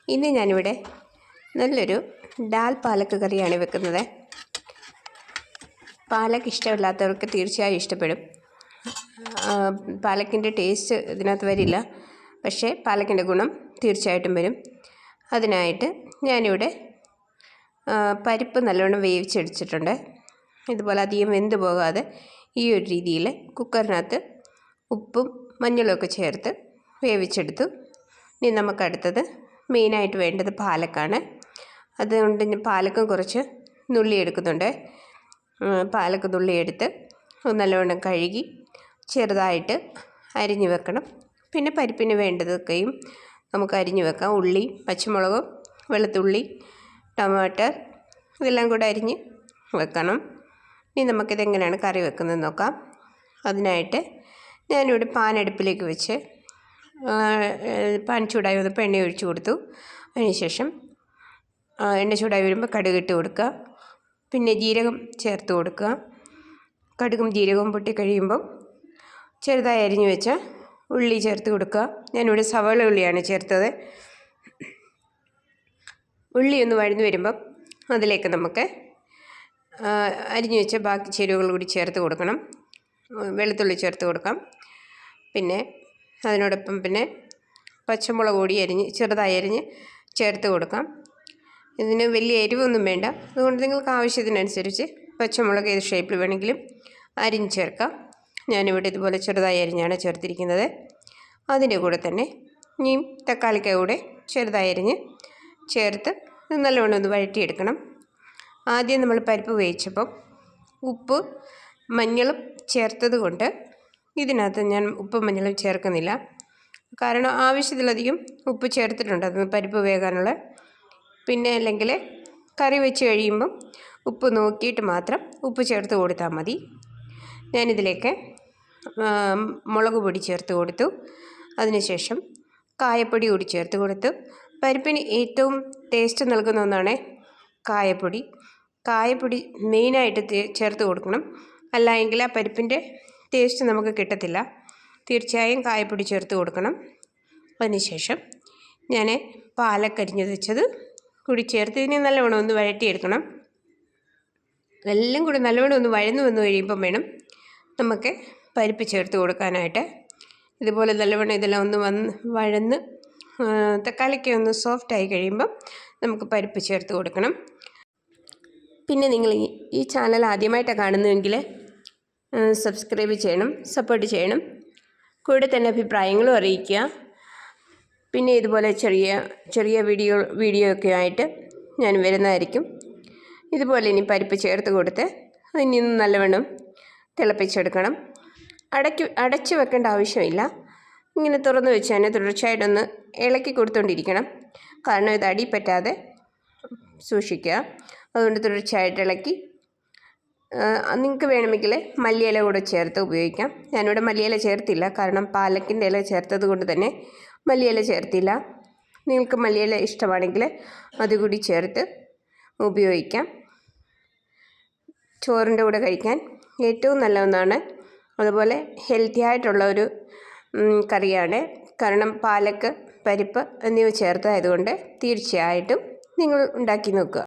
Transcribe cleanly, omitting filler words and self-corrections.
ഇന്ന് ഞാനിവിടെ നല്ലൊരു ഡാൽ പാലക്ക് കറിയാണ് വെക്കുന്നത്. പാലക്ക് ഇഷ്ടമില്ലാത്തവർക്ക് തീർച്ചയായും ഇഷ്ടപ്പെടും. പാലക്കിൻ്റെ ടേസ്റ്റ് ഇതിനകത്ത് വരില്ല, പക്ഷേ പാലക്കിൻ്റെ ഗുണം തീർച്ചയായിട്ടും വരും. അതിനായിട്ട് ഞാനിവിടെ പരിപ്പ് നല്ലോണം വേവിച്ചെടുത്തിട്ടുണ്ട്. ഇതുപോലെ അധികം വെന്ത് പോകാതെ ഈ ഒരു രീതിയിൽ കുക്കറിനകത്ത് ഉപ്പും മഞ്ഞളും ഒക്കെ ചേർത്ത് വേവിച്ചെടുത്തു. ഇനി നമുക്കടുത്തത് മെയിനായിട്ട് വേണ്ടത് പാലക്കാണ്. അതുകൊണ്ട് ഞാൻ പാലക്കും കുറച്ച് നുള്ളി എടുക്കുന്നുണ്ട്. പാലക്ക് നുള്ളിയെടുത്ത് നല്ലവണ്ണം കഴുകി ചെറുതായിട്ട് അരിഞ്ഞു വെക്കണം. പിന്നെ പരിപ്പിന് വേണ്ടതൊക്കെയും നമുക്ക് അരിഞ്ഞു വെക്കാം. ഉള്ളി, പച്ചമുളക്, വെളുത്തുള്ളി, ടമാറ്റർ ഇതെല്ലാം കൂടെ അരിഞ്ഞ് വെക്കണം. ഇനി നമുക്കിതെങ്ങനെയാണ് കറി വെക്കുന്നത് നോക്കാം. അതിനായിട്ട് ഞാനിവിടെ പാൻ അടുപ്പിലേക്ക് വെച്ച് പാൻ ചൂടായി വന്നപ്പോൾ എണ്ണ ഒഴിച്ച് കൊടുത്തു. അതിനുശേഷം എണ്ണ ചൂടായി വരുമ്പോൾ കടുക് ഇട്ട് കൊടുക്കുക. പിന്നെ ജീരകം ചേർത്ത് കൊടുക്കുക. കടുകും ജീരകവും പൊട്ടി കഴിയുമ്പം ചെറുതായി അരിഞ്ഞു വെച്ച ഉള്ളി ചേർത്ത് കൊടുക്കുക. ഞാനിവിടെ സവാള ഉള്ളിയാണ് ചേർത്തത്. ഉള്ളി ഒന്ന് വഴന്നു വരുമ്പം അതിലേക്ക് നമുക്ക് അരിഞ്ഞു വെച്ച ബാക്കി ചേരുവകൾ കൂടി ചേർത്ത് കൊടുക്കണം. വെളുത്തുള്ളി ചേർത്ത് കൊടുക്കാം. പിന്നെ അതിനോടൊപ്പം പിന്നെ പച്ചമുളക് കൂടി ചെറുതായി അരിഞ്ഞ് ചേർത്ത് കൊടുക്കാം. ഇതിന് വലിയ എരിവൊന്നും വേണ്ട. അതുകൊണ്ട് നിങ്ങൾക്ക് ആവശ്യത്തിനനുസരിച്ച് പച്ചമുളക് ഏത് ഷേപ്പിൽ വേണമെങ്കിലും അരിഞ്ഞ് ചേർക്കാം. ഞാനിവിടെ ഇതുപോലെ ചെറുതായി അരിഞ്ഞാണ് ചേർത്തിരിക്കുന്നത്. അതിൻ്റെ കൂടെ തന്നെ ഇനിയും തക്കാളിക്ക കൂടെ ചെറുതായി അരിഞ്ഞ് ചേർത്ത് നല്ലവണ്ണം ഒന്ന് വഴറ്റിയെടുക്കണം. ആദ്യം നമ്മൾ പരിപ്പ് വേവിച്ചപ്പം ഉപ്പ് മഞ്ഞളും ചേർത്തത് കൊണ്ട് ഇതിനകത്ത് ഞാൻ ഉപ്പും മഞ്ഞളും ചേർക്കുന്നില്ല. കാരണം ആവശ്യത്തിലധികം ഉപ്പ് ചേർത്തിട്ടുണ്ട് അത് പരിപ്പ് വേകാനുള്ള. പിന്നെ അല്ലെങ്കിൽ കറി വെച്ച് കഴിയുമ്പം ഉപ്പ് നോക്കിയിട്ട് മാത്രം ഉപ്പ് ചേർത്ത് കൊടുത്താൽ മതി. ഞാനിതിലേക്ക് മുളക് പൊടി ചേർത്ത് കൊടുത്തു. അതിനുശേഷം കായപ്പൊടി കൂടി ചേർത്ത് കൊടുത്തു. പരിപ്പിന് ഏറ്റവും ടേസ്റ്റ് നൽകുന്ന ഒന്നാണ് കായപ്പൊടി. കായപ്പൊടി മെയിനായിട്ട് ചേർത്ത് കൊടുക്കണം. അല്ല എങ്കിൽ ആ പരിപ്പിൻ്റെ ടേസ്റ്റ് നമുക്ക് കിട്ടത്തില്ല. തീർച്ചയായും കായപ്പൊടി ചേർത്ത് കൊടുക്കണം. അതിനുശേഷം ഞാൻ പാലക്കരിഞ്ഞ് വെച്ചത് കൂടി ചേർത്ത് ഇതിനെ നല്ലവണ്ണം ഒന്ന് വഴറ്റിയെടുക്കണം. എല്ലാം കൂടി നല്ലവണ്ണം ഒന്ന് വഴന്നു വന്ന് കഴിയുമ്പം വേണം നമുക്ക് പരിപ്പ് ചേർത്ത് കൊടുക്കാനായിട്ട്. ഇതുപോലെ നല്ലവണ്ണം ഇതെല്ലാം ഒന്ന് വഴന്ന് തക്കാളിക്ക് ഒന്ന് സോഫ്റ്റായി കഴിയുമ്പം നമുക്ക് പരിപ്പ് ചേർത്ത് കൊടുക്കണം. പിന്നെ നിങ്ങൾ ഈ ചാനൽ ആദ്യമായിട്ടാണ് കാണുന്നതെങ്കിൽ സബ്സ്ക്രൈബ് ചെയ്യണം, സപ്പോർട്ട് ചെയ്യണം. കൂടെ തന്നെ അഭിപ്രായങ്ങളും അറിയിക്കുക. പിന്നെ ഇതുപോലെ ചെറിയ വീഡിയോ ഒക്കെ ആയിട്ട് ഞാൻ വരുന്നതായിരിക്കും. ഇതുപോലെ ഇനി പരിപ്പ് ചേർത്ത് കൊടുത്ത് അതിനി നല്ലവണ്ണം തിളപ്പിച്ചെടുക്കണം. അടച്ച് വെക്കേണ്ട ആവശ്യമില്ല. ഇങ്ങനെ തുറന്ന് വെച്ച് തന്നെ തുടർച്ചയായിട്ടൊന്ന് ഇളക്കി കൊടുത്തുകൊണ്ടിരിക്കണം. കാരണം ഇത് അടി പറ്റാതെ സൂക്ഷിക്കുക. അതുകൊണ്ട് തുടർച്ചയായിട്ട് ഇളക്കി നിങ്ങൾക്ക് വേണമെങ്കിൽ മല്ലിയില കൂടെ ചേർത്ത് ഉപയോഗിക്കാം. ഞാനിവിടെ മല്ലിയില ചേർത്തില്ല, കാരണം പാലക്കിൻ്റെ ഇല ചേർത്തത് കൊണ്ട് തന്നെ മല്ലിയില ചേർത്തില്ല. നിങ്ങൾക്ക് മല്ലിയില ഇഷ്ടമാണെങ്കിൽ അതുകൂടി ചേർത്ത് ഉപയോഗിക്കാം. ചോറിൻ്റെ കൂടെ കഴിക്കാൻ ഏറ്റവും നല്ല ഒന്നാണ്. അതുപോലെ ഹെൽത്തി ആയിട്ടുള്ള ഒരു കറിയാണ്. കാരണം പാലക്ക്, പരിപ്പ് എന്നിവ ചേർത്തതായതുകൊണ്ട് തീർച്ചയായിട്ടും നിങ്ങൾ ഉണ്ടാക്കി നോക്കുക.